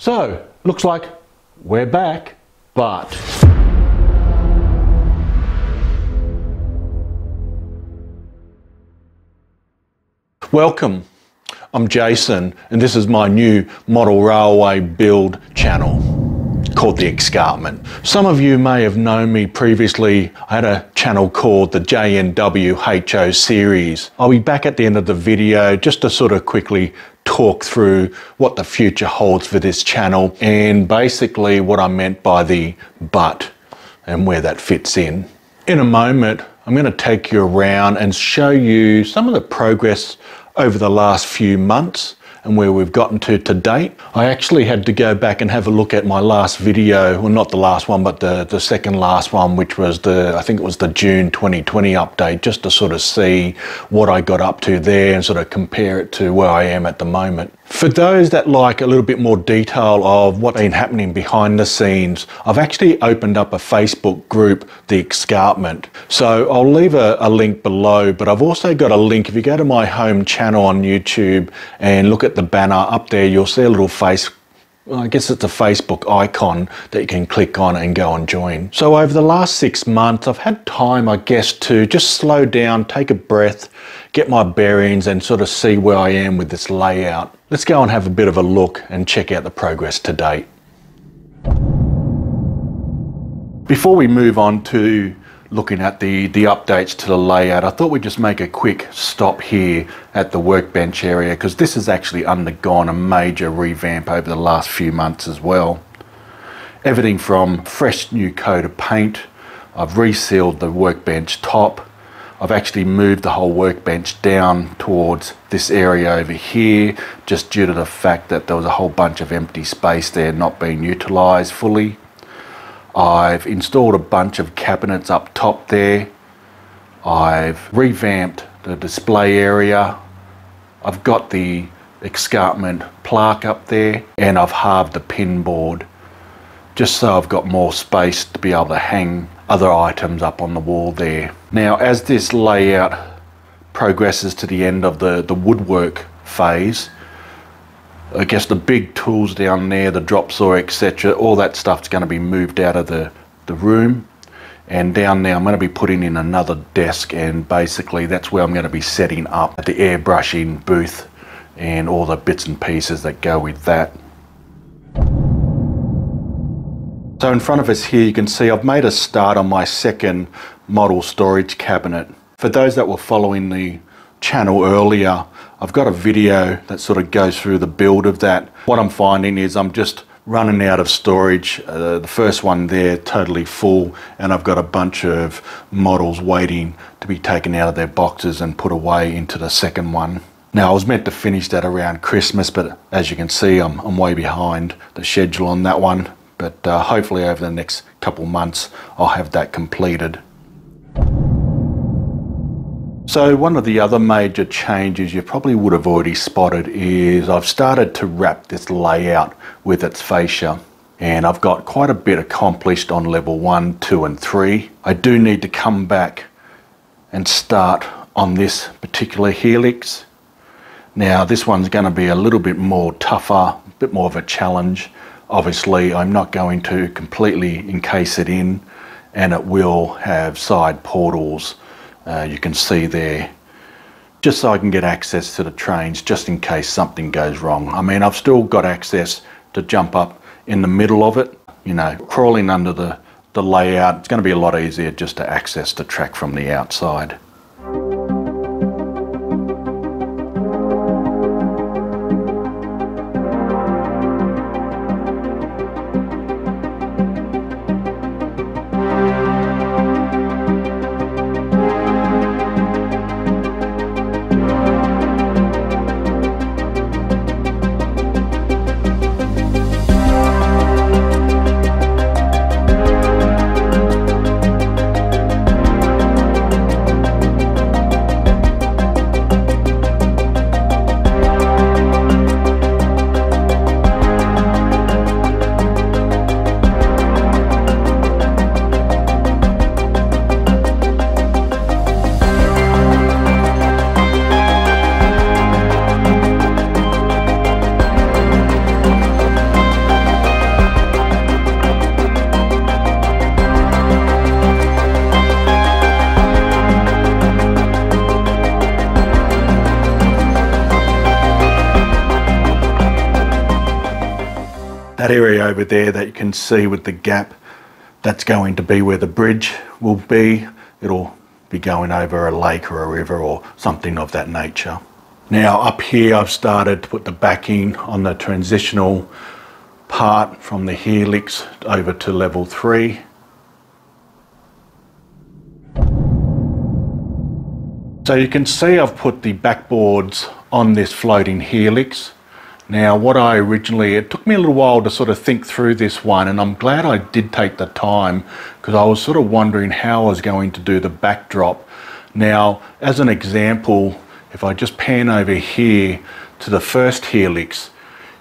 So, looks like we're back, but welcome, I'm Jason, and this is my new model railway build channel called the Escarpment. Some of you may have known me previously. I had a channel called the JNW HO Series. I'll be back at the end of the video just to sort of quickly talk through what the future holds for this channel and basically what I meant by the but and where that fits in. In a moment, I'm going to take you around and show you some of the progress over the last few months and where we've gotten to date. I actually had to go back and have a look at my last video, well not the last one, but the second last one, which was I think it was the June 2020 update, just to sort of see what I got up to there and sort of compare it to where I am at the moment. For those that like a little bit more detail of what's been happening behind the scenes, I've actually opened up a Facebook group, the Escarpment. So I'll leave a link below, but I've also got a link. If you go to my home channel on YouTube and look at the banner up there, you'll see a little I guess it's a Facebook icon that you can click on and go and join. So over the last 6 months, I've had time, I guess, to just slow down, take a breath, get my bearings and sort of see where I am with this layout. Let's go and have a bit of a look and check out the progress to date. Before we move on to looking at the updates to the layout, I thought we'd just make a quick stop here at the workbench area because this has actually undergone a major revamp over the last few months as well. Everything from fresh new coat of paint, I've resealed the workbench top, I've actually moved the whole workbench down towards this area over here just due to the fact that there was a whole bunch of empty space there not being utilised fully. I've installed a bunch of cabinets up top there. I've revamped the display area. I've got the Escarpment plaque up there and I've halved the pin board just so I've got more space to be able to hang other items up on the wall there. Now as this layout progresses to the end of the woodwork phase, I guess the big tools down there, the drop saw, etc., all that stuff's going to be moved out of the room. And down there I'm going to be putting in another desk, and basically that's where I'm going to be setting up the airbrushing booth and all the bits and pieces that go with that. So in front of us here you can see I've made a start on my second model storage cabinet. For those that were following the channel earlier, I've got a video that sort of goes through the build of that. What I'm finding is I'm just running out of storage. The first one there totally full, and I've got a bunch of models waiting to be taken out of their boxes and put away into the second one. Now I was meant to finish that around Christmas, but as you can see I'm way behind the schedule on that one, but hopefully over the next couple months I'll have that completed. So one of the other major changes you probably would have already spotted is I've started to wrap this layout with its fascia, and I've got quite a bit accomplished on level 1, 2 and 3. I do need to come back and start on this particular helix. Now this one's going to be a little bit more tougher, a bit more of a challenge. Obviously I'm not going to completely encase it in, and it will have side portals. You can see there, just so I can get access to the trains just in case something goes wrong. I mean, I've still got access to jump up in the middle of it, you know, crawling under the layout. It's going to be a lot easier just to access the track from the outside. that area over there that you can see with the gap, that's going to be where the bridge will be. It'll be going over a lake or a river or something of that nature. Now up here I've started to put the backing on the transitional part from the helix over to level 3. So you can see I've put the backboards on this floating helix. Now it took me a little while to sort of think through this one, and I'm glad I did take the time, because I was sort of wondering how I was going to do the backdrop. Now as an example, if I just pan over here to the first helix,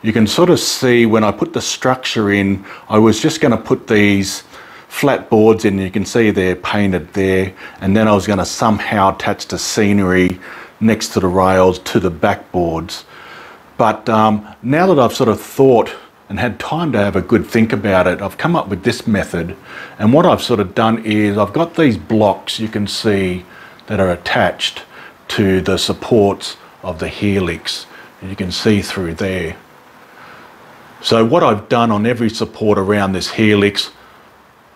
you can sort of see when I put the structure in, I was just going to put these flat boards in. You can see they're painted there, and then I was going to somehow attach the scenery next to the rails to the backboards. But now that I've sort of thought and had time to have a good think about it, I've come up with this method. And what I've sort of done is I've got these blocks you can see that are attached to the supports of the helix, and you can see through there. So what I've done on every support around this helix,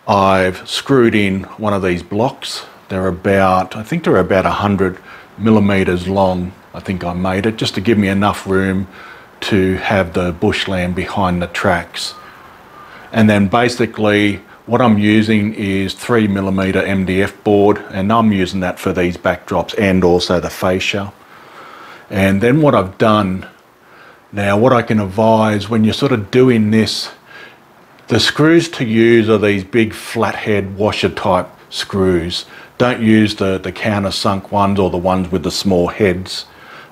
I've screwed in one of these blocks. I think they're about 100 millimeters long. I think I made it just to give me enough room to have the bushland behind the tracks. And then basically what I'm using is 3mm MDF board, and I'm using that for these backdrops and also the fascia. And then what I've done, now what I can advise when you're sort of doing this, the screws to use are these big flathead washer type screws. Don't use the countersunk ones or the ones with the small heads.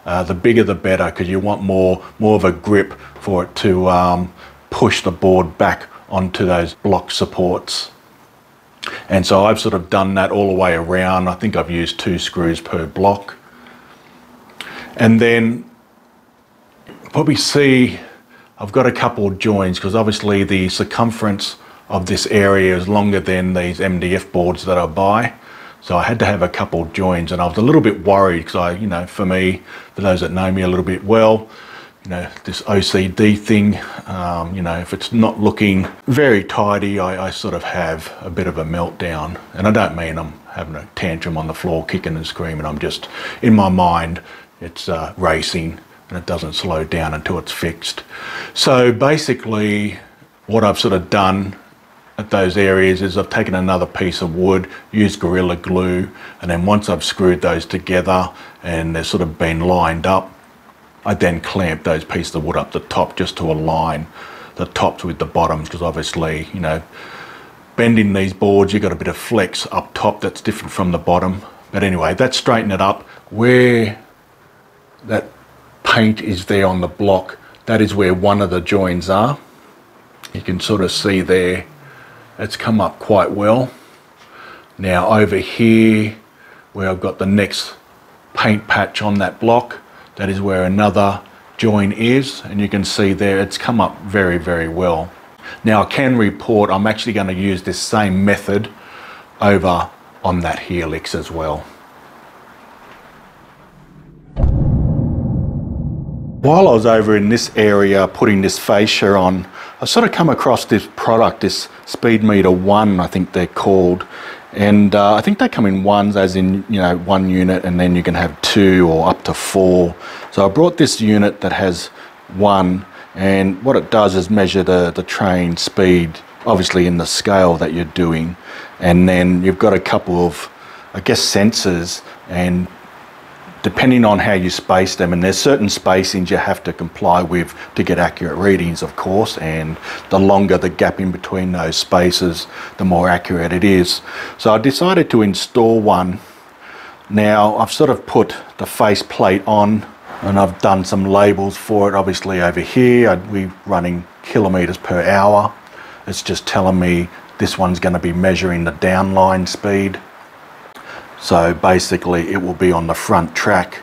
The bigger the better, because you want more of a grip for it to push the board back onto those block supports. And so I've sort of done that all the way around. I think I've used 2 screws per block. And then probably see I've got a couple of joins, because obviously the circumference of this area is longer than these MDF boards that I buy. So I had to have a couple of joins, and I was a little bit worried because for me, for those that know me a little bit well, this OCD thing, if it's not looking very tidy, I sort of have a bit of a meltdown. And I don't mean I'm having a tantrum on the floor, kicking and screaming. I'm just, in my mind, it's racing, and it doesn't slow down until it's fixed. So basically what I've sort of done at those areas is I've taken another piece of wood, used Gorilla Glue, and then once I've screwed those together and they're sort of been lined up, I then clamp those pieces of wood up the top just to align the tops with the bottoms, because obviously, bending these boards, you've got a bit of flex up top that's different from the bottom. But anyway, that's straighten it up. Where that paint is there on the block, that is where one of the joins are. You can sort of see there, it's come up quite well. Now over here, where I've got the next paint patch on that block, that is where another join is, and you can see there it's come up very, very well. Now I can report I'm actually going to use this same method over on that helix as well. While I was over in this area putting this fascia on, I sort of come across this product, this Speedmeter 1, I think they're called. And I think they come in ones, as in, 1 unit, and then you can have 2 or up to 4. So I brought this unit that has 1, and what it does is measure the train speed, obviously in the scale that you're doing. And then you've got a couple of, sensors, and depending on how you space them, and there's certain spacings you have to comply with to get accurate readings, of course, and the longer the gap in between those spaces, the more accurate it is. So I decided to install one. Now I've sort of put the face plate on, and I've done some labels for it. Obviously over here we're running kilometers per hour. It's just telling me this one's going to be measuring the downline speed. So basically it will be on the front track.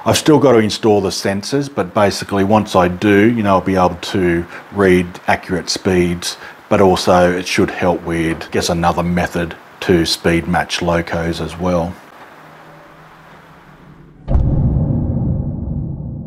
I've still got to install the sensors, but basically once I do, I'll be able to read accurate speeds, but also it should help with, another method to speed match locos as well.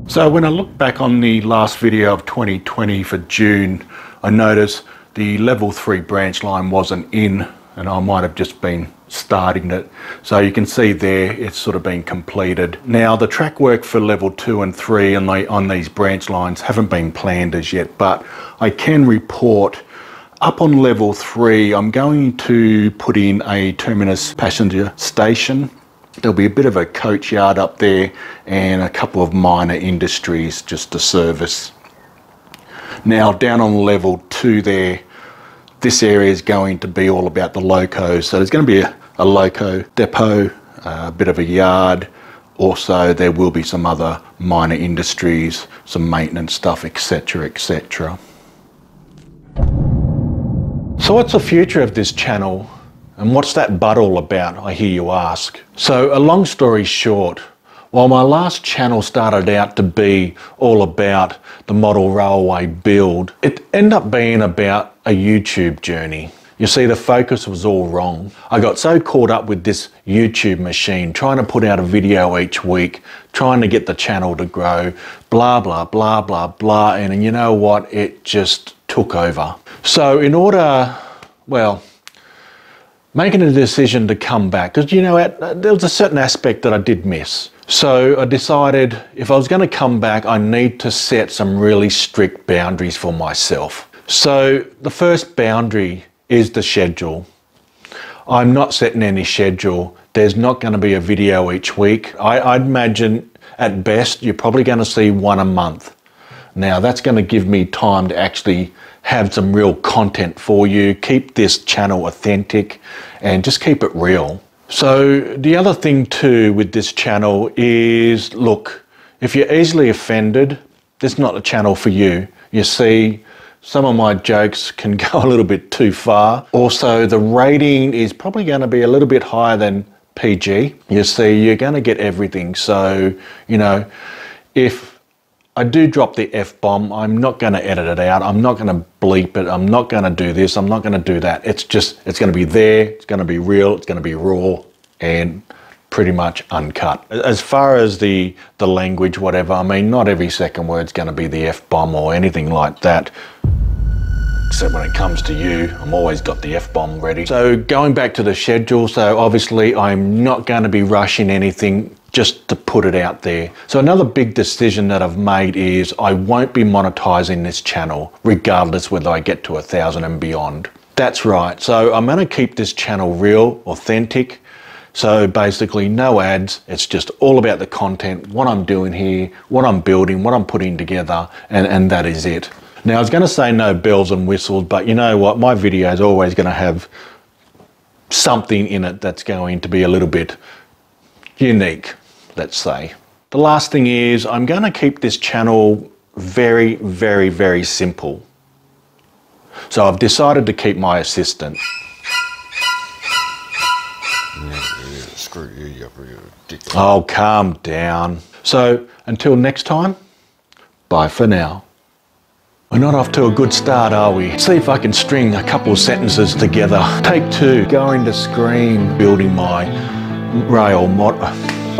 So when I look back on the last video of 2020 for June, I noticed the level 3 branch line wasn't in, and I might have just been starting it. So you can see there it's sort of been completed. Now the track work for level 2 and 3 on these branch lines haven't been planned as yet, but I can report up on level 3 I'm going to put in a terminus passenger station. There'll be a bit of a coach yard up there and a couple of minor industries just to service. Now down on level 2 there, this area is going to be all about the locos. So there's going to be a loco depot, a bit of a yard. Also, there will be some other minor industries, some maintenance stuff, etc., etc. So what's the future of this channel? And what's that bud all about, I hear you ask? So a long story short, while my last channel started out to be all about the model railway build, it ended up being about a YouTube journey. You see, the focus was all wrong. I got so caught up with this YouTube machine, trying to put out a video each week, trying to get the channel to grow, blah, blah, blah, blah, blah. And you know what? It just took over. So in order, well, making a decision to come back, because you know, there was a certain aspect that I did miss. So I decided if I was going to come back, I need to set some really strict boundaries for myself. So the first boundary is the schedule. I'm not setting any schedule. There's not going to be a video each week. I'd imagine at best you're probably going to see one a month. Now that's going to give me time to actually have some real content for you, keep this channel authentic and just keep it real. So the other thing too with this channel is, look, if you're easily offended, this is not the channel for you. You see, some of my jokes can go a little bit too far. Also, the rating is probably going to be a little bit higher than PG. You see, you're going to get everything. So, you know, if I do drop the F-bomb, I'm not going to edit it out. I'm not going to bleep it. I'm not going to do this. I'm not going to do that. It's just, it's going to be there. It's going to be real. It's going to be raw and pretty much uncut. As far as the language, whatever, I mean, not every second word's going to be the F-bomb or anything like that. Except when it comes to you, I'm always got the F-bomb ready. So going back to the schedule, so obviously I'm not going to be rushing anything just to put it out there. So another big decision that I've made is I won't be monetizing this channel, regardless whether I get to 1,000 and beyond. That's right. So I'm going to keep this channel real, authentic. So basically no ads, it's just all about the content, what I'm doing here, what I'm building, what I'm putting together, and that is it. Now I was going to say no bells and whistles, but you know what, my video is always going to have something in it that's going to be a little bit unique, let's say. The last thing is I'm going to keep this channel very, very, very simple. So I've decided to keep my assistant. Oh, calm down. So until next time, bye for now. We're not off to a good start, are we? See if I can string a couple of sentences together. Take 2, going to scream, building my rail mod.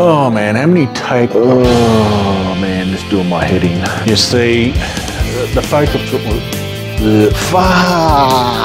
Oh man, how many take? Oh man, this is doing my head in. You see, the focus was, fuck.